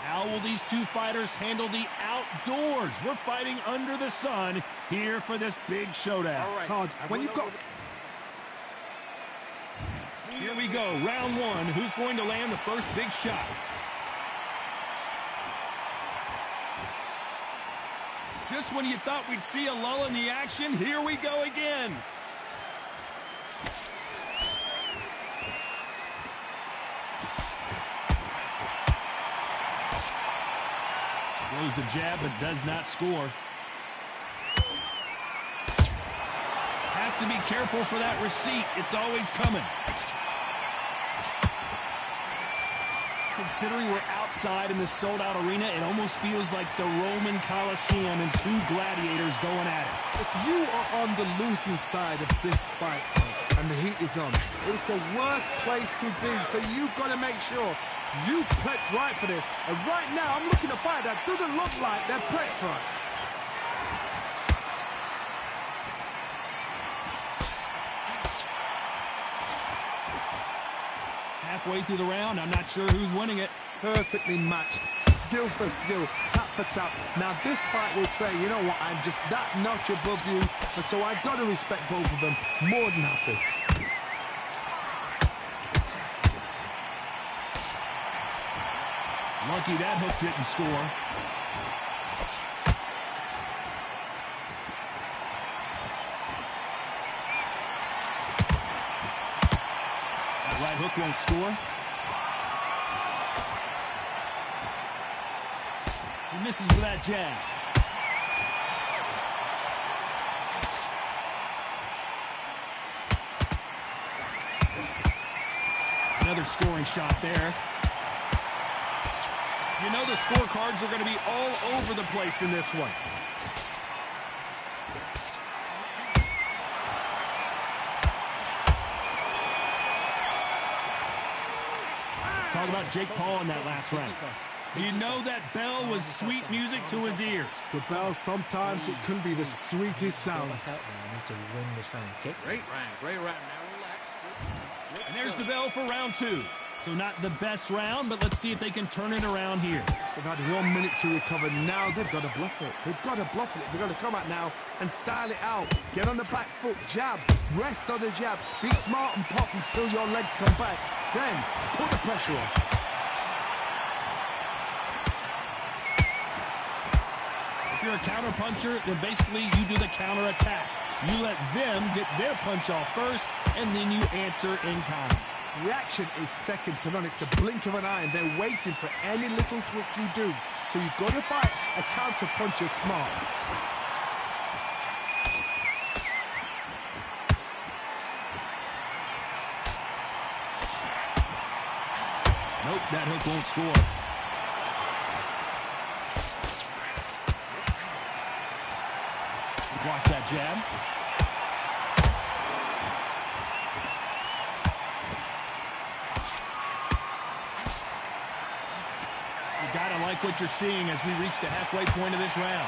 How will these two fighters handle the outdoors? We're fighting under the sun here for this big showdown. Right. Todd, when you've got... Here we go, round one. Who's going to land the first big shot? Just when you thought we'd see a lull in the action, here we go again. Throws the jab, but does not score. Has to be careful for that receipt. It's always coming. Considering we're outside in the sold-out arena, it almost feels like the Roman Colosseum and two gladiators going at it. If you are on the losing side of this fight, Todd, and the heat is on, it's the worst place to be, so you've got to make sure you've prepped right for this. And right now, I'm looking at a fight that doesn't look like they're prepped right. Halfway through the round, I'm not sure who's winning it. Perfectly matched, skill for skill, tap for tap. Now this fight will say, you know what, I'm just that notch above you, and so I've got to respect both of them more than happy. Lucky that hook didn't score. That right hook won't score. He misses with that jab. Another scoring shot there. You know the scorecards are going to be all over the place in this one. Let's talk about Jake Paul in that last round. You know that bell was sweet music to his ears. The bell, sometimes it can be the sweetest sound. Great round. And there's the bell for round two. So not the best round, but let's see if they can turn it around here. They've had 1 minute to recover. Now they've got to bluff it. They've got to bluff it. They've got to come out now and style it out. Get on the back foot, jab, rest on the jab. Be smart and pop until your legs come back. Then put the pressure on. If you're a counter puncher, then basically you do the counter attack. You let them get their punch off first, and then you answer in kind. Reaction is second to none. It's the blink of an eye, and they're waiting for any little twitch you do. So you've got to fight a counter puncher smart. Nope, that hook won't score. Watch that jab. You gotta like what you're seeing as we reach the halfway point of this round.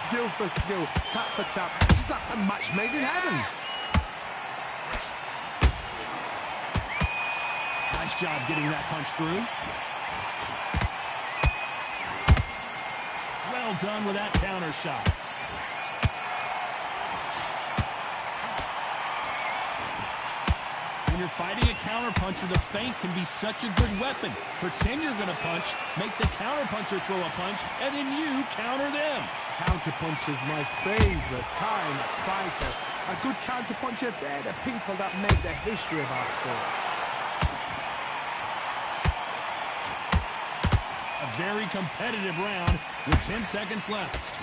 Skill for skill, tap for tap, just like a match made in heaven. Nice job getting that punch through. Well done with that counter shot. When you're fighting a counterpuncher, the feint can be such a good weapon. Pretend you're going to punch, make the counterpuncher throw a punch, and then you counter them. Counterpuncher's my favorite kind of fighter. A good counterpuncher, they're the people that make the history of our sport. A very competitive round with 10 seconds left.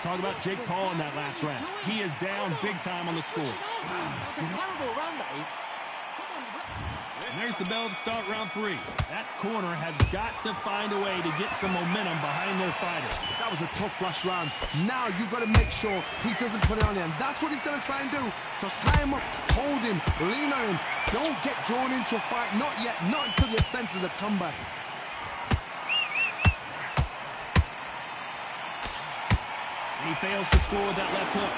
Talk about Jake Paul in that last round. He is down big time on the scores. That's a terrible round, that is. And there's the bell to start round three. That corner has got to find a way to get some momentum behind their fighter. That was a tough last round. Now you've got to make sure he doesn't put it on him. That's what he's going to try and do. So tie him up, hold him, lean on him. Don't get drawn into a fight. Not yet. Not until your senses have come back. And he fails to score with that left hook.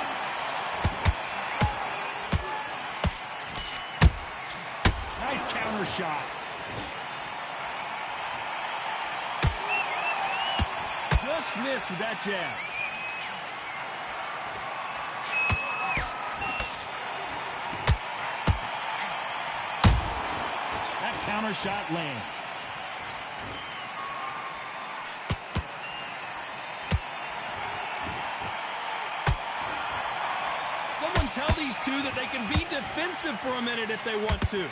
Nice counter shot. Just missed with that jab. That counter shot lands. Someone tell these two that they can be defensive for a minute if they want to.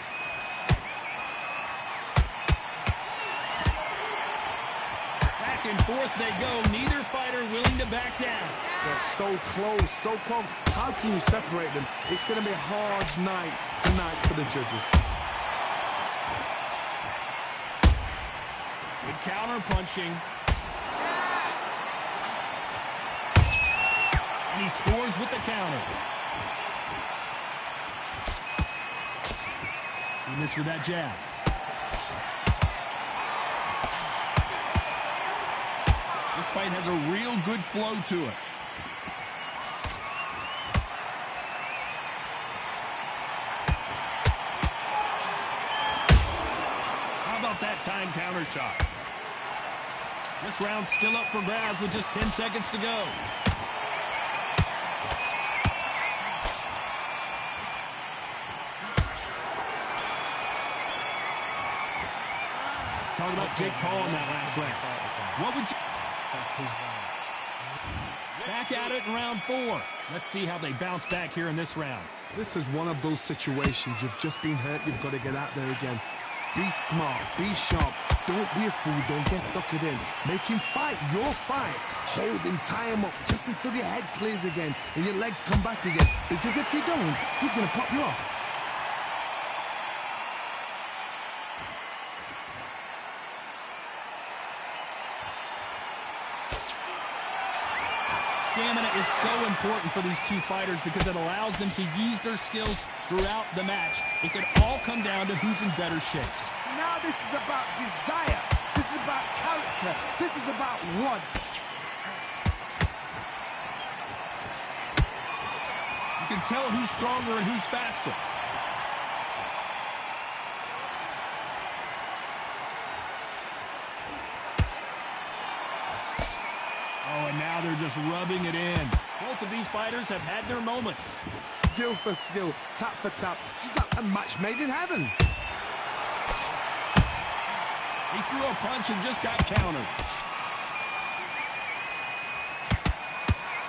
Back and forth they go. Neither fighter willing to back down. They're so close, so close. How can you separate them? It's going to be a hard night tonight for the judges. Good counter punching. And he scores with the counter. He missed with that jab. This fight has a real good flow to it. How about that time counter shot? This round's still up for grabs with just 10 seconds to go. Let's talk about Jake Paul in that last round. What would you... Back at it in round 4. Let's see how they bounce back here in this round. This is one of those situations. You've just been hurt. You've got to get out there again. Be smart. Be sharp. Don't be a fool. Don't get suckered in. Make him fight your fight. Hold him. Tie him up just until your head clears again and your legs come back again. Because if you don't, he's going to pop you off. Stamina is so important for these two fighters because it allows them to use their skills throughout the match. It could all come down to who's in better shape. Now this is about desire. This is about character. This is about want. You can tell who's stronger and who's faster. Oh, and now they're just rubbing it in. Both of these fighters have had their moments. Skill for skill, tap for tap. Just like a match made in heaven. He threw a punch and just got countered.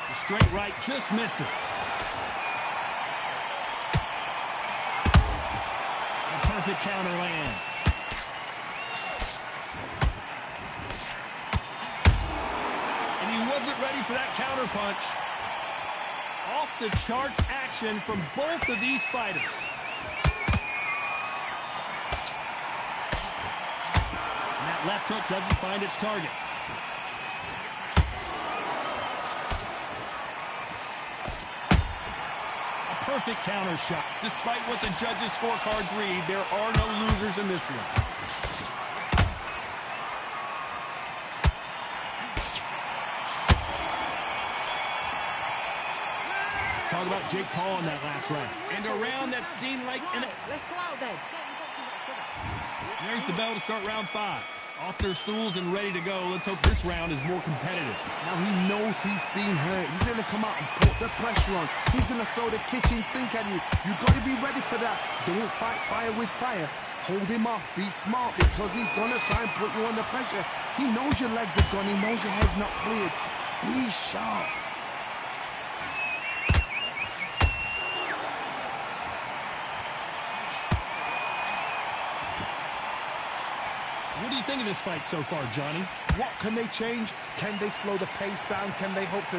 The straight right just misses. A perfect counter lands. Wasn't ready for that counter punch. Off the charts action from both of these fighters. And that left hook doesn't find its target. A perfect counter shot. Despite what the judges' scorecards read, there are no losers in this round. Talk about Jake Paul in that last round. And a round that seemed like... Let's go out then. There's the bell to start round 5. Off their stools and ready to go. Let's hope this round is more competitive. Now he knows he's being hurt. He's going to come out and put the pressure on. He's going to throw the kitchen sink at you. You've got to be ready for that. Don't fight fire with fire. Hold him off. Be smart because he's going to try and put you under pressure. He knows your legs are gone. He knows your head's not cleared. Be sharp. What do you think of this fight so far, Johnny? What can they change? Can they slow the pace down? Can they hope to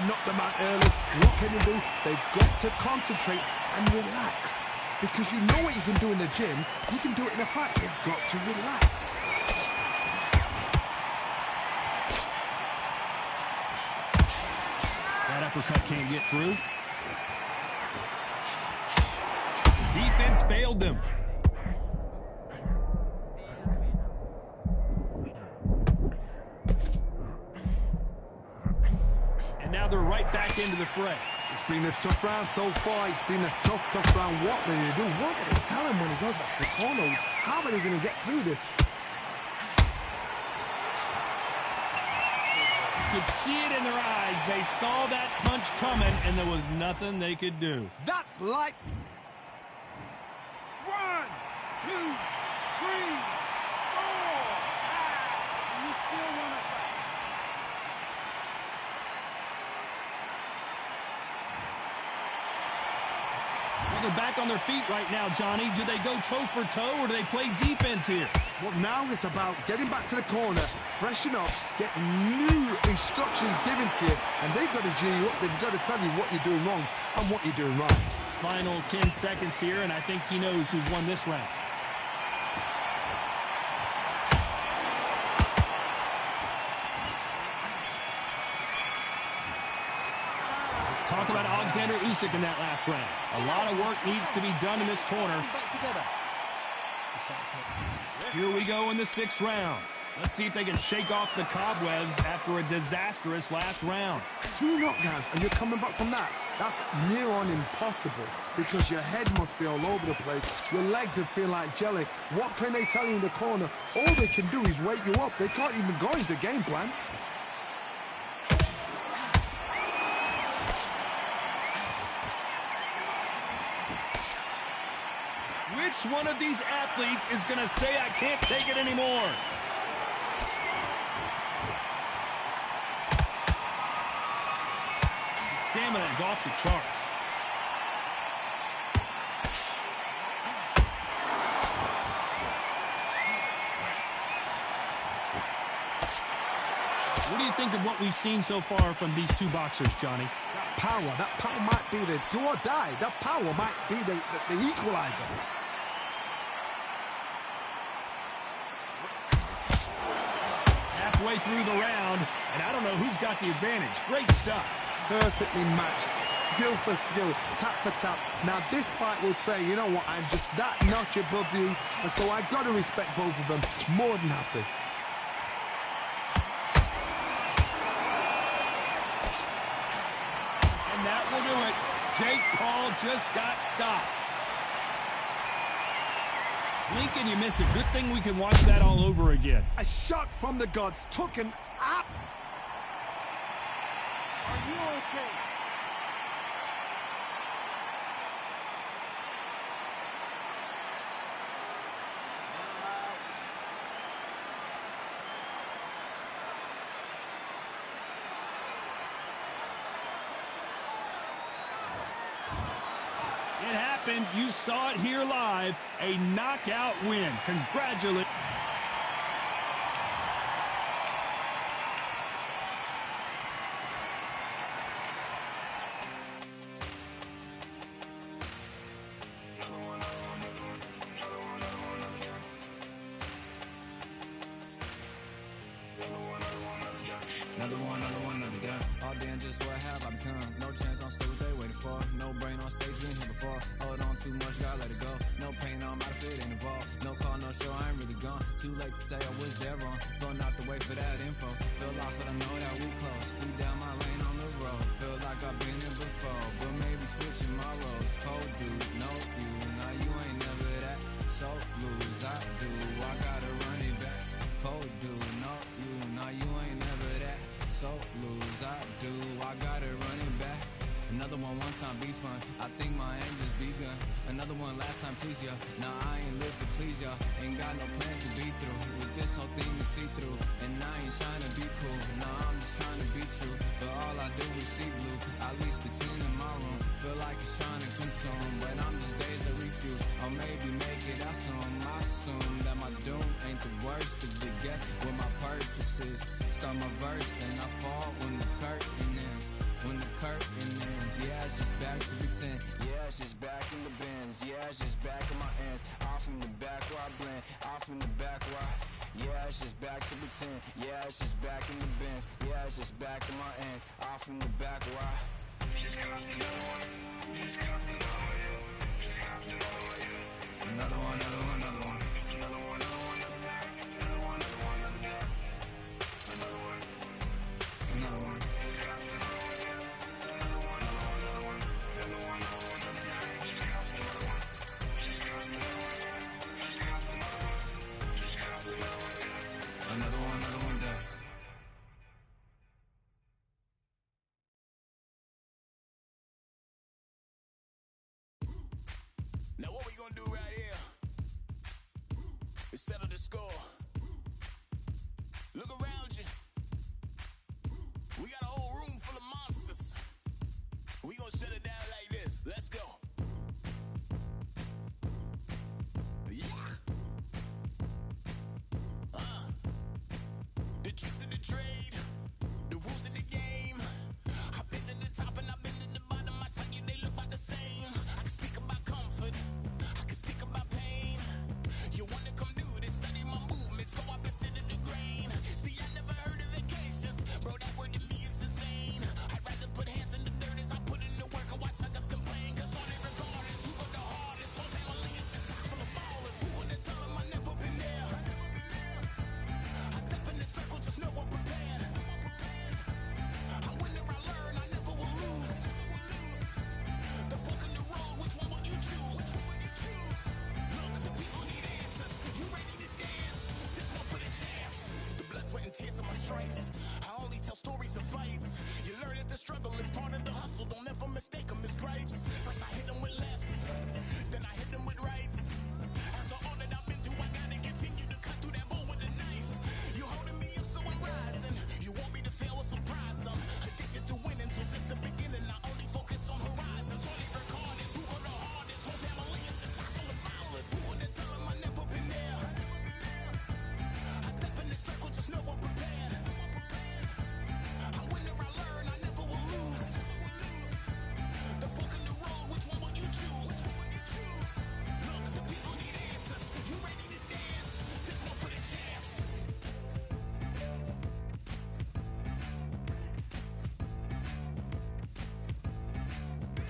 knock them out early? What can they do? They've got to concentrate and relax. Because you know what you can do in the gym. You can do it in a fight. You've got to relax. That uppercut can't get through. Defense failed them. Now they're right back into the fray. It's been a tough round so far. It's been a tough round. What do they do? What do they tell him when he goes back to the corner? How are they going to get through this? You could see it in their eyes. They saw that punch coming, and there was nothing they could do. That's light. 1, 2, 3, 4. You still want to fight? Well, they're back on their feet right now, Johnny. Do they go toe for toe, or do they play defense here? Well, now it's about getting back to the corner, freshen up, get new instructions given to you, and they've got to G you up. They've got to tell you what you're doing wrong and what you're doing right. Final 10 seconds here, and I think he knows who's won this round. Let's talk about Alexander Usyk in that last round. A lot of work needs to be done in this corner. Here we go in the 6th round. Let's see if they can shake off the cobwebs after a disastrous last round. 2 knockdowns, and you're coming back from that. That's near on impossible because your head must be all over the place. Your legs would feel like jelly. What can they tell you in the corner? All they can do is wake you up. They can't even go into game plan. Which one of these athletes is going to say, I can't take it anymore? Stamina is off the charts. What do you think of what we've seen so far from these two boxers, Johnny? That power might be the do or die. That power might be the equalizer. Halfway through the round, and I don't know who's got the advantage. Great stuff. Perfectly matched, skill for skill, tap for tap. Now this fight will say, you know what, I'm just that notch above you, and so I've got to respect both of them more than happy. And that will do it. Jake Paul just got stopped. Lincoln, you miss it. Good thing we can watch that all over again. A shot from the gods took him up. Are you okay? It happened. You saw it here live. A knockout win. Congratulations. Another gun. All damn, just what have I become? No chance, I'm still what they waiting for. No brain on stage, been here before. Hold on too much, gotta let it go. No pain, I'm out of it, ain't involved. No call, no show, I ain't really gone. Too late to say I was there wrong. Filling out the way for that info. Feel lost, but I know that we close. We down my lane on the road. Feel like I've been here before, but maybe switching my roles. Cold dude, no you. Now you ain't never that. So lose, I do. I gotta run it back. Cold dude, no you. Now you ain't never that. So lose, I do. I gotta run it back. Another one time be fun. I think my aim just begun. Another one last time please ya. Now I ain't live to please ya. Ain't got no plans to be through. With this whole thing to see through. And I ain't trying to be cool. Nah, I'm just trying to be true. But all I do is see blue. At least the 10 in my room. Feel like it's trying to consume. But I'm just days to refuse. Or maybe make it out soon. I assume that my doom ain't the worst of the guess what my purpose is. Start my verse, then I fall when the curtain ends. When the curtain ends, yeah, it's just back to pretend. Yeah, it's just back in the bins. Yeah, it's just back in my ends. Off in the back where I blend. Off in the back where I... Yeah, it's just back to pretend. Yeah, it's just back in the bins. Yeah, it's just back in my ends. Off in the back where I... Another one, another one, another one. Another one. score. Look around you. We got a whole room full of monsters. We gonna shut it down like this. Let's go. Yeah. The tricks of the trade, the rules of the game. I've been to the top and I've been to the bottom. I tell you they look about the same. I can speak about comfort, I can speak about pain. You wanna come do this, study my movements, go up and sit in the grain. See, I never heard of vacations, bro, that word to me is insane. I'd rather put hands in the dirt as I put in the work and watch suckers complain. Cause all they regard is who go the hardest. Whole family is just chock full of ballers. Who would tell them I never been there? I step in the circle, just know I'm prepared. I win or I learn, I never will lose. The fork in the road, which one will you choose? Look, the people need answers. You ready to dance? This one for the champs. The blood, sweat, and tears of my stripes. I only tell stories of fights. You learn that the struggle is part of the hustle. Don't ever mistake them as gripes. First I hit them with lefts, then I hit them with rights. After all that I've been through, I gotta continue to cut through that bull with a knife. You holding me up, so I'm rising. You want me to fail or surprise them. Addicted to winning, so since the beginning, I only focus on horizons. All they record is who go the hardest. Whole family is a chock full of ballers. Who would tell them I never been there? I step in the circle, just know I'm prepared. I win or I learn, I never will lose. The fork in the road, which one will you choose? Look, the people need answers. You ready to dance? This one for the champs.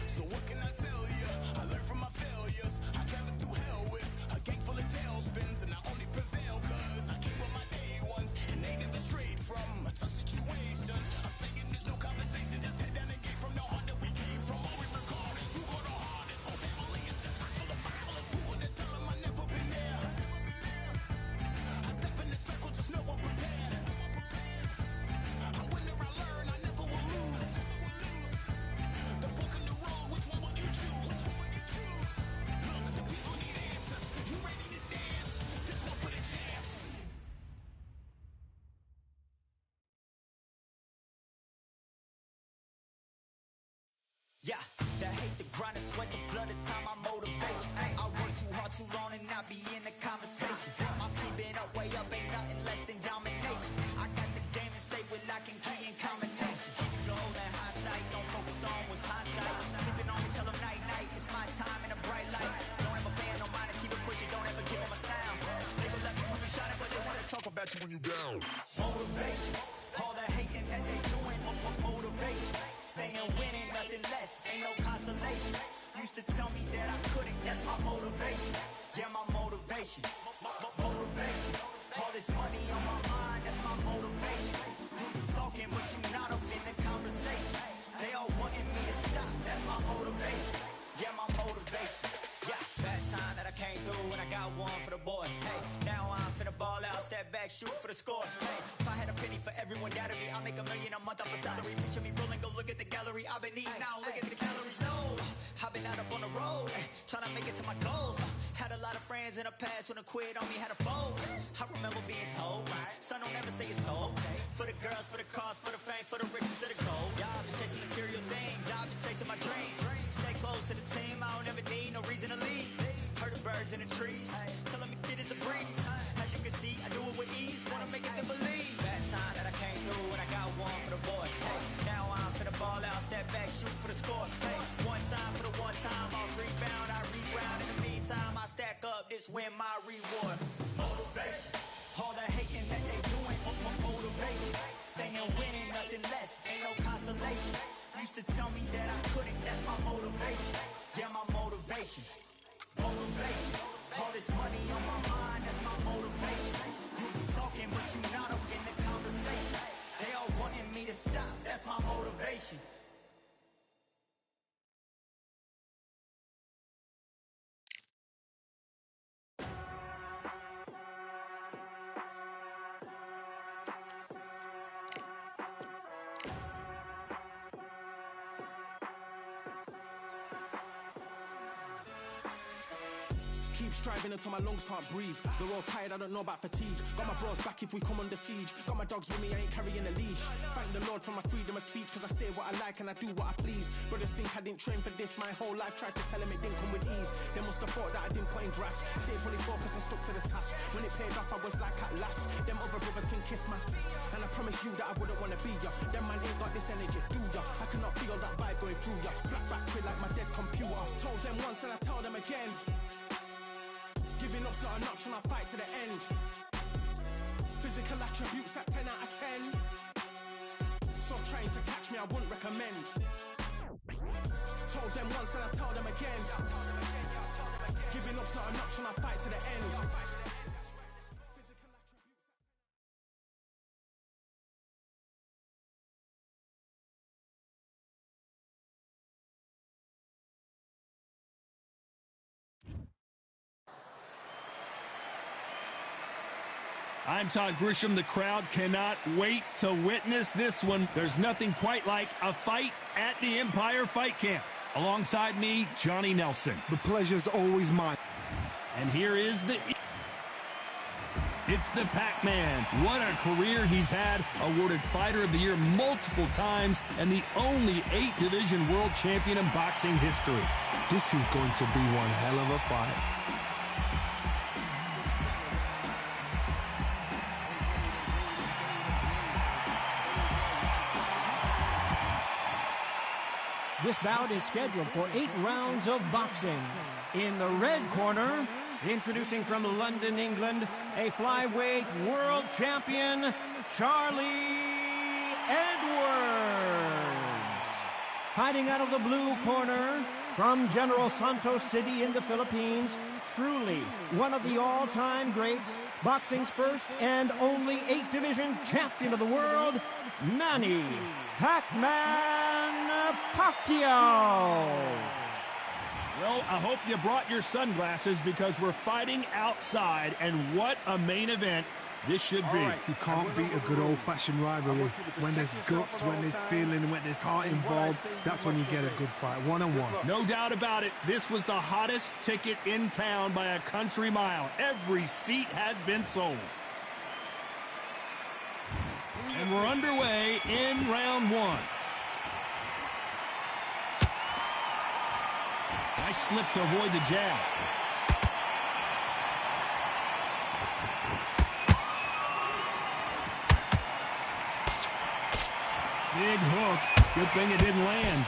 So what can I tell you? I learned from my failures. I traveled through hell with a gang full of tailspins, and I only prevail cause I came with my day ones, and they never strayed from tough situations. I'm saying there's no conversation, just head down and get from the heart that we came from. All we record is who go the hardest. Whole family is just chock full of ballers. Who would tell them I never been there? I step in the circle, just know I'm prepared. I win or I learn, I never will lose. The fork in the road, which one will you choose? Look, the people need answers. You ready to dance? This one for the champs. Yeah, the hate, the grind, the sweat, the blood, the time, my motivation. Ay, I work too hard, too long, and not be in the conversation. My team been up, way up, ain't nothing less than domination. I got the game and say with lock and key in combination. Keep it gold and hindsight, don't focus on what's hindsight. Sleeping on me, tell them night, night, it's my time in a bright light. Don't ever band, no mind, keep it pushing, don't ever give them a sound. They gon' let me move and shine it, but they wanna talk about you when you down. Motivation, all the hating that they doing, motivation. Staying winning, nothing less, ain't no consolation. Used to tell me that I couldn't, that's my motivation. Yeah, my motivation, motivation. All this money on my mind, that's my motivation. You be talking, but you not up in the conversation. They all wanting me to stop, that's my motivation. Yeah, my motivation. Yeah, bad time that I came through and I got one for the boy. Hey, now I'm finna ball out, step back, shoot for the score. Hey, if I had a penny for everyone doubted me, I'll make $1 million a month off a salary. Picture me rolling, go look at the gallery. I've been eating now, look at the calories. No, I've been out up on the road, trying to make it to my goals. Had a lot of friends in the past when I quit on me, had a fold. I remember being told, son, don't ever say it's sold. For the girls, for the cars, for the fame, for the riches, for the gold. Yeah, I've been chasing material things, I've been chasing my dreams. Stay close to the team, I don't ever need no reason to leave. Heard the birds in the trees, telling me it is a breeze. As you can see, I do it with ease, wanna make it to believe. Bad time that I came through and I got one for the boy. Hey, now I'm finna ball out, step back, shoot for the score. Hey, one time for the one time, I'll rebound, I reground. In the meantime, I stack up, this win my reward. Motivation, all the hating that they doing, motivation. Staying winning, nothing less, ain't no consolation. Used to tell me that I couldn't, that's my motivation. Yeah, my motivation, motivation. All this money on my mind, that's my motivation. You be talking, but you not up in the conversation. They all wanting me to stop, that's my motivation. Keep striving until my lungs can't breathe. They're all tired, I don't know about fatigue. Got my bros back if we come under siege. Got my dogs with me, I ain't carrying a leash. Thank the Lord for my freedom of speech, cause I say what I like and I do what I please. Brothers think I didn't train for this my whole life. Tried to tell them it didn't come with ease. They must have thought that I didn't put in graft. Stayed fully focused and stuck to the task. When it paid off, I was like at last. Them other brothers can kiss my ass. And I promise you that I wouldn't wanna be ya. Them man ain't got this energy, do ya? I cannot feel that vibe going through ya. Flat battery like my dead computer. Told them once and I tell them again. Giving up's not an option, I fight to the end. Physical attributes at 10 out of 10. So trying to catch me, I wouldn't recommend. Told them once and I tell them again. Giving up's not an option, I fight to the end. I'm Todd Grisham. The crowd cannot wait to witness this one. There's nothing quite like a fight at the Empire Fight Camp. Alongside me, Johnny Nelson. The pleasure's always mine. And here is it's the Pac-Man. What a career he's had. Awarded Fighter of the Year multiple times and the only 8-division world champion in boxing history. This is going to be one hell of a fight. This bout is scheduled for 8 rounds of boxing. In the red corner, introducing from London, England, a flyweight world champion, Charlie Edwards. Fighting out of the blue corner, from General Santos City in the Philippines, truly one of the all-time greats, boxing's first and only 8-division champion of the world, Manny Pac-Man Pacquiao. Well, I hope you brought your sunglasses because we're fighting outside, and what a main event this should be. You can't beat a good old-fashioned rivalry. When there's guts, when there's feeling, when there's heart involved, that's when you get a good fight, one-on-one. No doubt about it. This was the hottest ticket in town by a country mile. Every seat has been sold. And we're underway in round 1. Nice slip to avoid the jab. Big hook. Good thing it didn't land.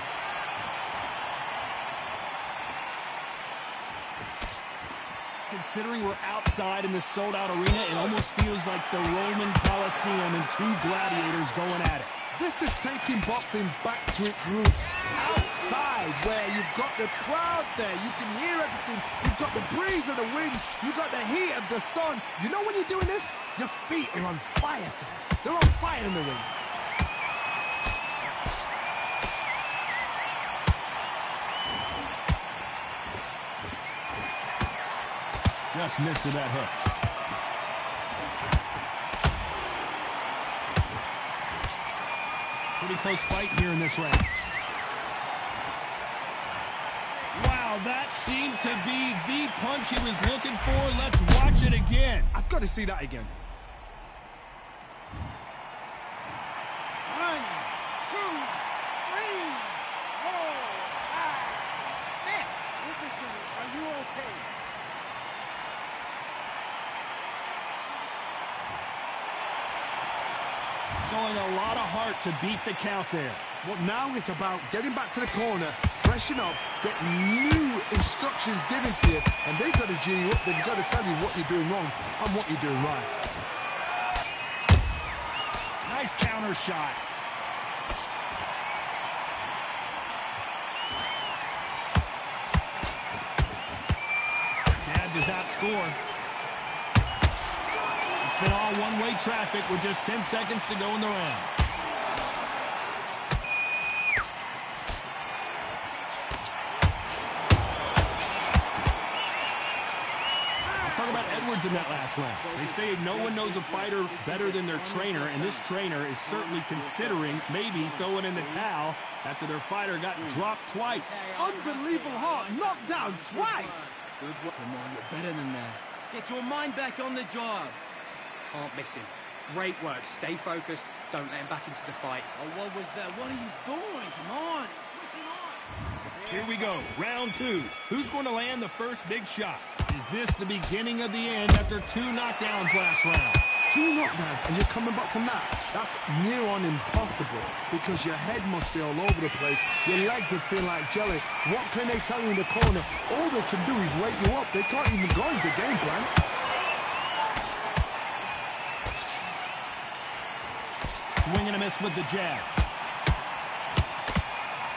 Considering we're outside in this sold-out arena, it almost feels like the Roman Colosseum and 2 gladiators going at it. This is taking boxing back to its roots. Outside, where you've got the crowd there, you can hear everything. You've got the breeze of the wind, you've got the heat of the sun. You know when you're doing this? Your feet are on fire. They're on fire in the ring. Just missed with that hook. Pretty close fight here in this round. Wow, that seemed to be the punch he was looking for. Let's watch it again. I've got to see that again. 1, 2, 3, 4, 5, 6. Listen to me. Are you okay? Showing a lot of heart to beat the count there. Well, now it's about getting back to the corner, freshen up, get new instructions given to you, and they've got to G you up. They've got to tell you what you're doing wrong and what you're doing right. Nice counter shot. Jab does not score. It's been all one-way traffic with just 10 seconds to go in the round. Let's talk about Edwards in that last round. They say no one knows a fighter better than their trainer, and this trainer is certainly considering maybe throwing in the towel after their fighter got dropped twice. Unbelievable heart, knocked down twice. Good work. Come on, you're better than that. Get your mind back on the job. Can't miss him. Great work. Stay focused. Don't let him back into the fight. Oh, what was that? What are you doing? Come on. Switching on. Here we go, round 2. Who's going to land the first big shot? Is this the beginning of the end after 2 knockdowns last round? 2 knockdowns and you're coming back from that. That's near on impossible because your head must be all over the place. Your legs would feel like jelly. What can they tell you in the corner? All they can do is wake you up. They can't even go into game plan. Swing and a miss with the jab.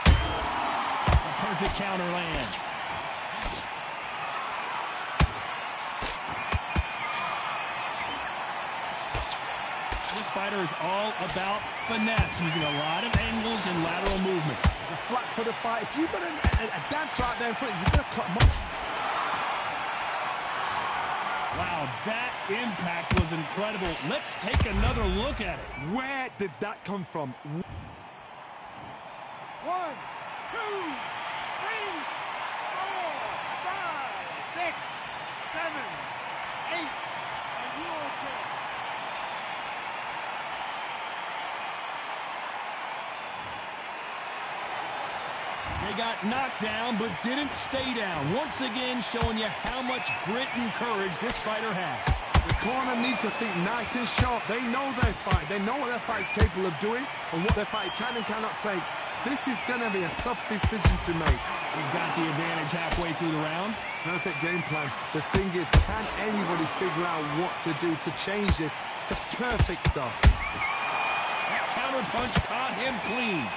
A perfect counter lands. This fighter is all about finesse, using a lot of angles and lateral movement. It's a flat-footed fight. If you've got a dancer out there in front, you've got to cut him off. Wow, that impact was incredible. Let's take another look at it. Where did that come from? 1, 2, 3, 4, 5, 6, 7, 8. Are you okay? They got knocked down, but didn't stay down. Once again, showing you how much grit and courage this fighter has. The corner needs to think nice and sharp. They know their fight. They know what their fight is capable of doing and what their fight can and cannot take. This is going to be a tough decision to make. He's got the advantage halfway through the round. Perfect game plan. The thing is, can anybody figure out what to do to change this? It's perfect stuff. That counter punch caught him clean.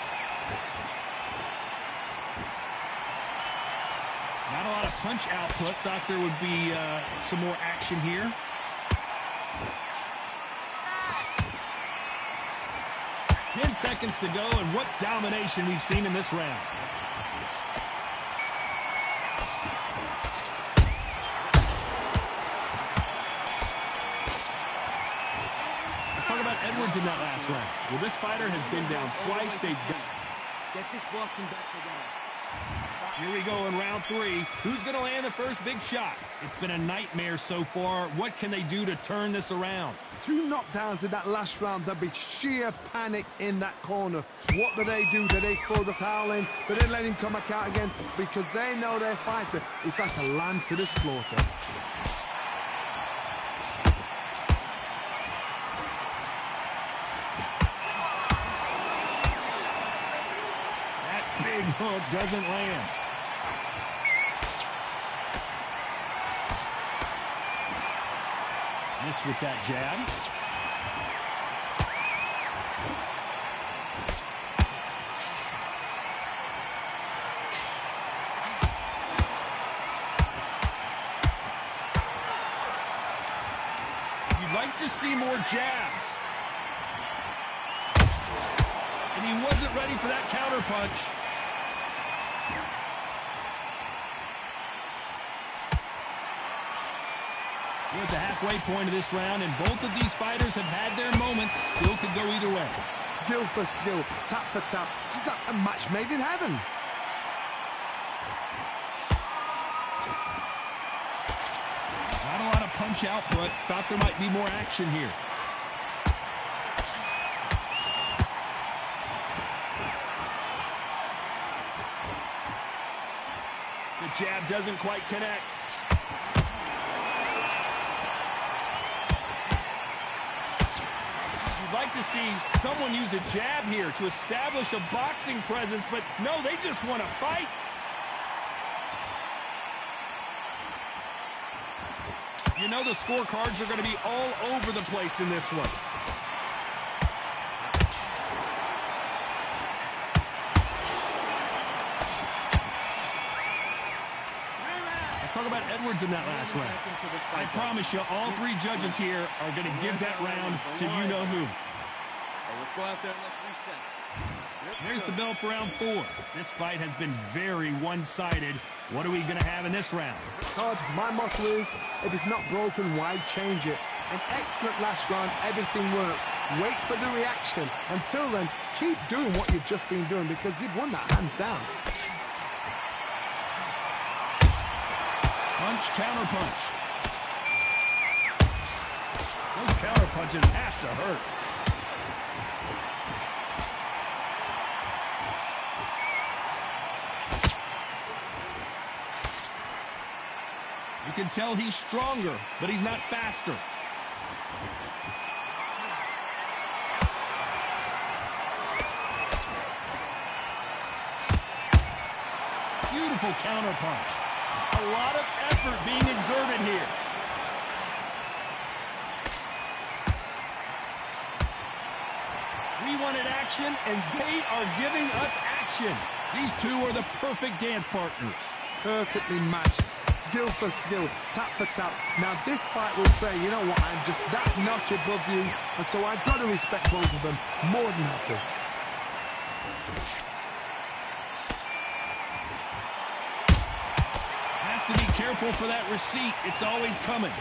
Not a lot of punch output. Thought there would be some more action here. Ten seconds to go, and what domination we've seen in this round. Let's talk about Edwards in that last round. Well, this fighter has been down twice. They've got... Get this boxing back together. Here we go in round 3. Who's going to land the first big shot? It's been a nightmare so far. What can they do to turn this around? 2 knockdowns in that last round. There'll be sheer panic in that corner. What do they do? Do they throw the towel in? Do they let him come back out again? Because they know their fighter is like a lamb to the slaughter. That big hook doesn't land. Miss with that jab. You'd like to see more jabs. And he wasn't ready for that counter punch. We're at the halfway point of this round, and both of these fighters have had their moments. Still could go either way. Skill for skill, tap for tap. Just like a match made in heaven. Not a lot of punch output. Thought there might be more action here. The jab doesn't quite connect. You'd like to see someone use a jab here to establish a boxing presence, but no, they just want to fight. You know the scorecards are going to be all over the place in this one. Let's talk about Edwards in that last round. I promise you, all 3 judges here are going to give that round to you-know-who. Let's go out there and let's reset. There's the bell for round 4. This fight has been very one-sided. What are we going to have in this round? Todd, my motto is, if it's not broken, why change it? An excellent last round, everything works. Wait for the reaction. Until then, keep doing what you've just been doing because you've won that hands down. Punch, counter punch. Those counter punches have to hurt. You can tell he's stronger, but he's not faster. Beautiful counter punch. A lot of effort being exerted here. We wanted action, and they are giving us action. These two are the perfect dance partners. Perfectly matched. Skill for skill, tap for tap. Now this fight will say, you know what, I'm just that notch above you, and so I've got to respect both of them more than happy. Has to be careful for that receipt. It's always coming.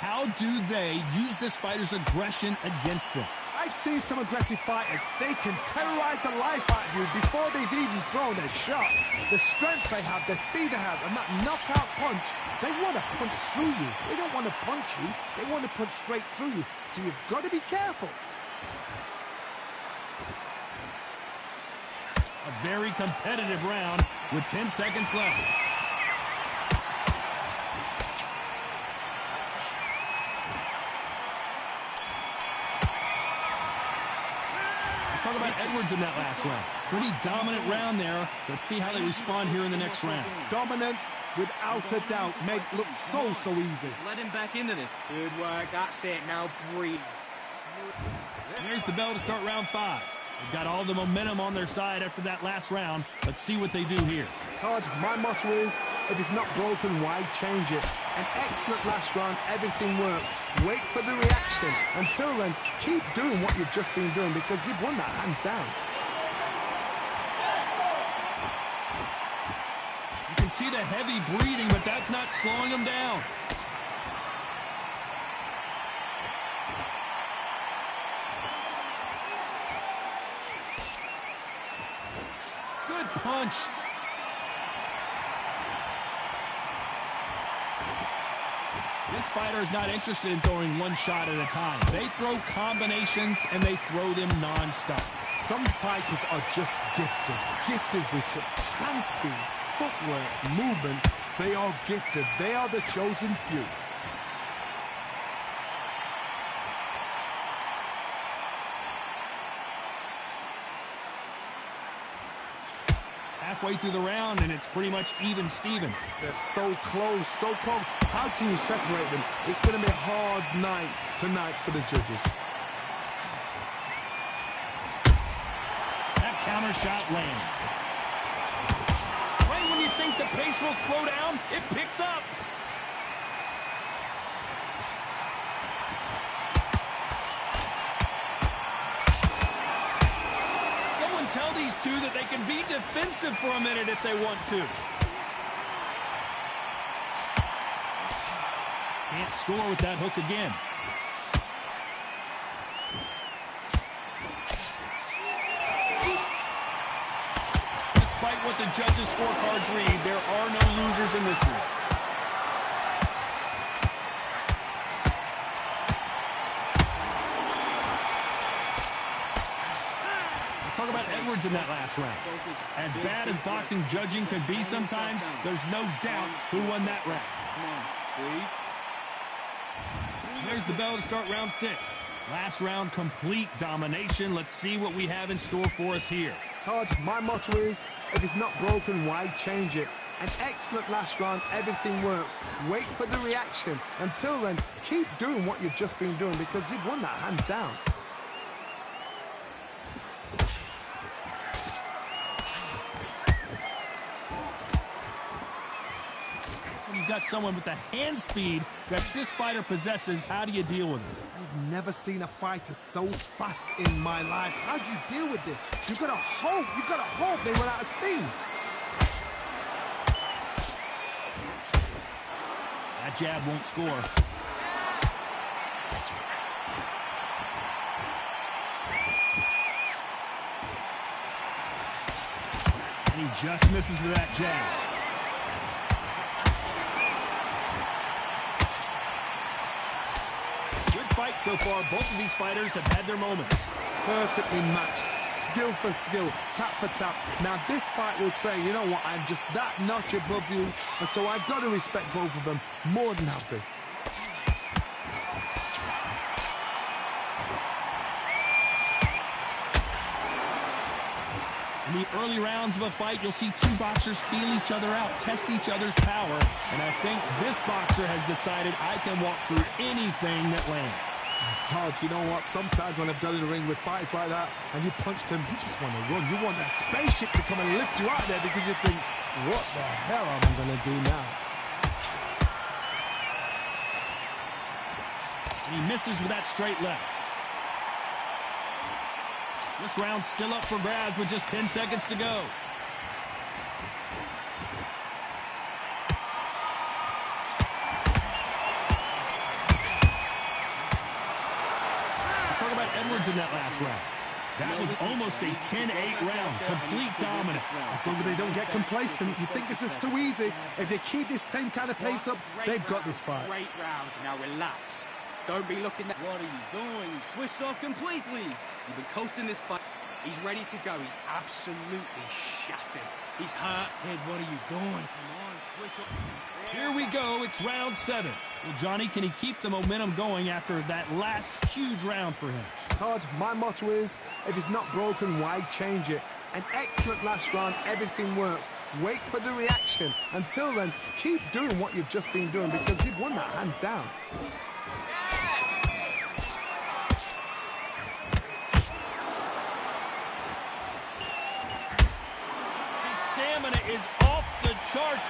How do they use this fighter's aggression against them? I've seen some aggressive fighters. They can terrorize the life out of you before they've even thrown a shot. The strength they have, the speed they have, and that knockout punch, they want to punch through you. They don't want to punch you. They want to punch straight through you. So you've got to be careful. A very competitive round with 10 seconds left. Let's talk about Edwards in that last round. Pretty dominant round there. Let's see how they respond here in the next round. Dominance, without a doubt, made it look so easy. Let him back into this. Good work. That's it. Now breathe. There's the bell to start round 5. They've got all the momentum on their side after that last round. Let's see what they do here. Todd, my motto is, if it's not broken, why change it? An excellent last round, everything works. Wait for the reaction. Until then, keep doing what you've just been doing because you've won that hands down. You can see the heavy breathing, but that's not slowing them down. Good punch. This fighter is not interested in throwing one shot at a time. They throw combinations, and they throw them non-stop. Some fighters are just gifted with such hand speed, footwork, movement. They are gifted. They are the chosen few. Halfway through the round, and it's pretty much even Steven. They're so close, so close. How can you separate them? It's going to be a hard night tonight for the judges. That counter shot lands. Right when you think the pace will slow down, it picks up. Tell these two that they can be defensive for a minute if they want to. Can't score with that hook again. Despite what the judges' scorecards read, there are no losers in this one. Talk about Edwards in that last round. As bad as boxing judging could be sometimes, there's no doubt who won that round. There's the bell to start round 6. Last round, complete domination. Let's see what we have in store for us here. Todd, my motto is, if it's not broken, why change it? An excellent last round, everything works. Wait for the reaction. Until then, keep doing what you've just been doing because you've won that hands down. You've got someone with the hand speed that this fighter possesses. How do you deal with it? I've never seen a fighter so fast in my life. How do you deal with this? You've got to hope they run out of steam. That jab won't score. And he just misses with that jab. Good fight so far. Both of these fighters have had their moments. Perfectly matched. Skill for skill, tap for tap. Now this fight will say, you know what, I'm just that notch above you, and so I've got to respect both of them. More than happy. In the early rounds of a fight, you'll see two boxers feel each other out, test each other's power, and I think this boxer has decided I can walk through anything that lands. Todd, you know what? Sometimes when I've got in the ring with fights like that and you punched him, you just want to run. You want that spaceship to come and lift you out there because you think, what the hell am I going to do now? And he misses with that straight left. This round's still up for grabs with just 10 seconds to go. Edwards in that last round. That was almost a 10-8 round. Complete dominance. As long as they don't get complacent, you think this is too easy. If they keep this same kind of pace up, they've got this fight. Great round. Now relax. Don't be looking at... What are you doing? You switched off completely. You've been coasting this fight. He's ready to go. He's absolutely shattered. He's hurt. Kid, what are you doing? Come on, switch off. Here we go. It's round 7. Well, Johnny, can he keep the momentum going after that last huge round for him? Todd, my motto is, if it's not broken, why change it? An excellent last round, everything works. Wait for the reaction. Until then, keep doing what you've just been doing because you've won that hands down. His stamina is off the charts.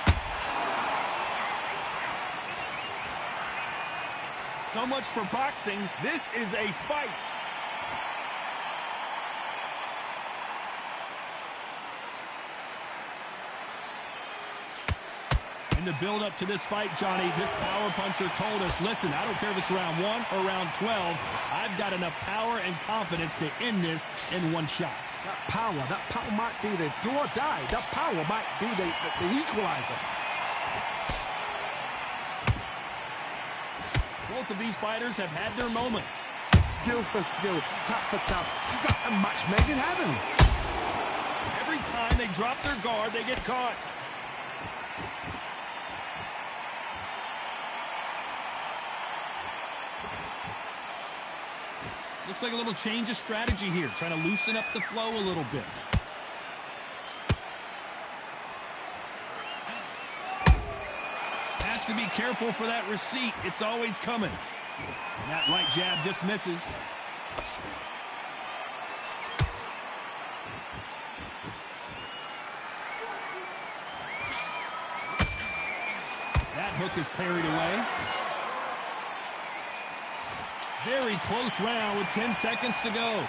So much for boxing. This is a fight. In the build-up to this fight, Johnny, this power puncher told us, listen, I don't care if it's round 1 or round 12, I've got enough power and confidence to end this in one shot. That power might be the do or die. That power might be the equalizer. Both of these fighters have had their moments. Skill for skill, tap for tap. She's like a match made in heaven. Every time they drop their guard, they get caught. Looks like a little change of strategy here, trying to loosen up the flow a little bit. Has to be careful for that receipt. It's always coming. And that right jab just misses. That hook is parried away. Very close round with 10 seconds to go.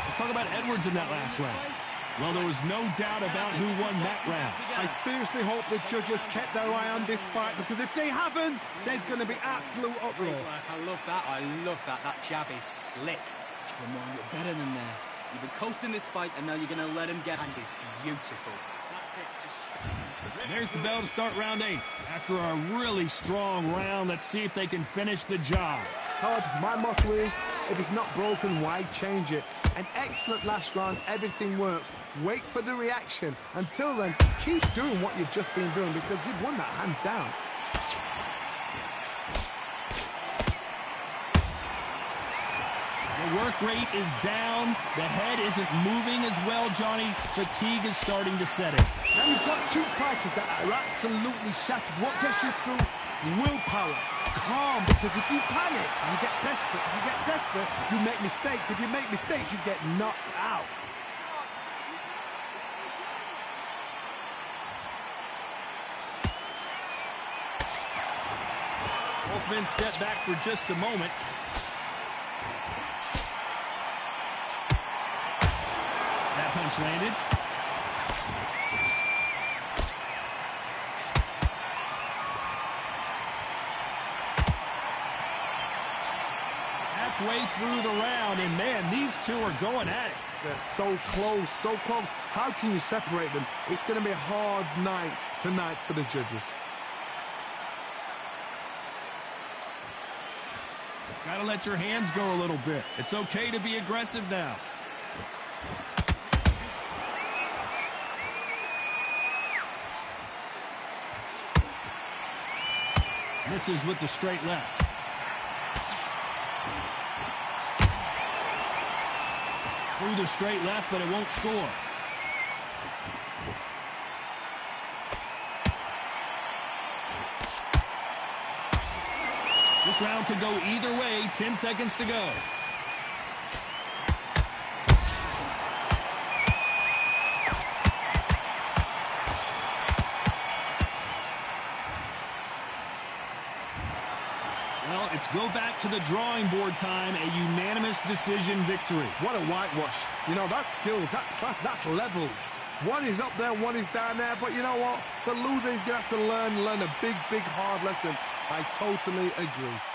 Let's talk about Edwards in that last round. Well, there was no doubt about who won that round. I seriously hope the judges kept their eye on this fight because if they haven't, there's going to be absolute uproar. I love that. I love that. That jab is slick. Come on, you're better than that. You've been coasting this fight, and now you're going to let him get... And is beautiful. That's it. Just... There's the bell to start round 8. After a really strong round, let's see if they can finish the job. Todd, my motto is, if it's not broken, why change it? An excellent last round, everything works. Wait for the reaction. Until then, keep doing what you've just been doing because you've won that hands down. The work rate is down. The head isn't moving as well, Johnny. Fatigue is starting to set in. Now you've got two fighters that are absolutely shattered. What gets you through? Willpower. Calm, because if you panic, you get desperate. If you get desperate, you make mistakes. If you make mistakes, you get knocked out. Both men step back for just a moment. That punch landed. halfway through the round, and man, these two are going at it. They're so close, so close. How can you separate them? It's going to be a hard night tonight for the judges. Gotta let your hands go a little bit. It's okay to be aggressive now. Misses with the straight left. Through the straight left, but it won't score. This round could go either way. 10 seconds to go. Well, it's go back to the drawing board time. A unanimous decision victory. What a whitewash. You know, that's skills, that's class, that's levels. One is up there, one is down there. But you know what? The loser is going to have to learn a big, hard lesson. I totally agree.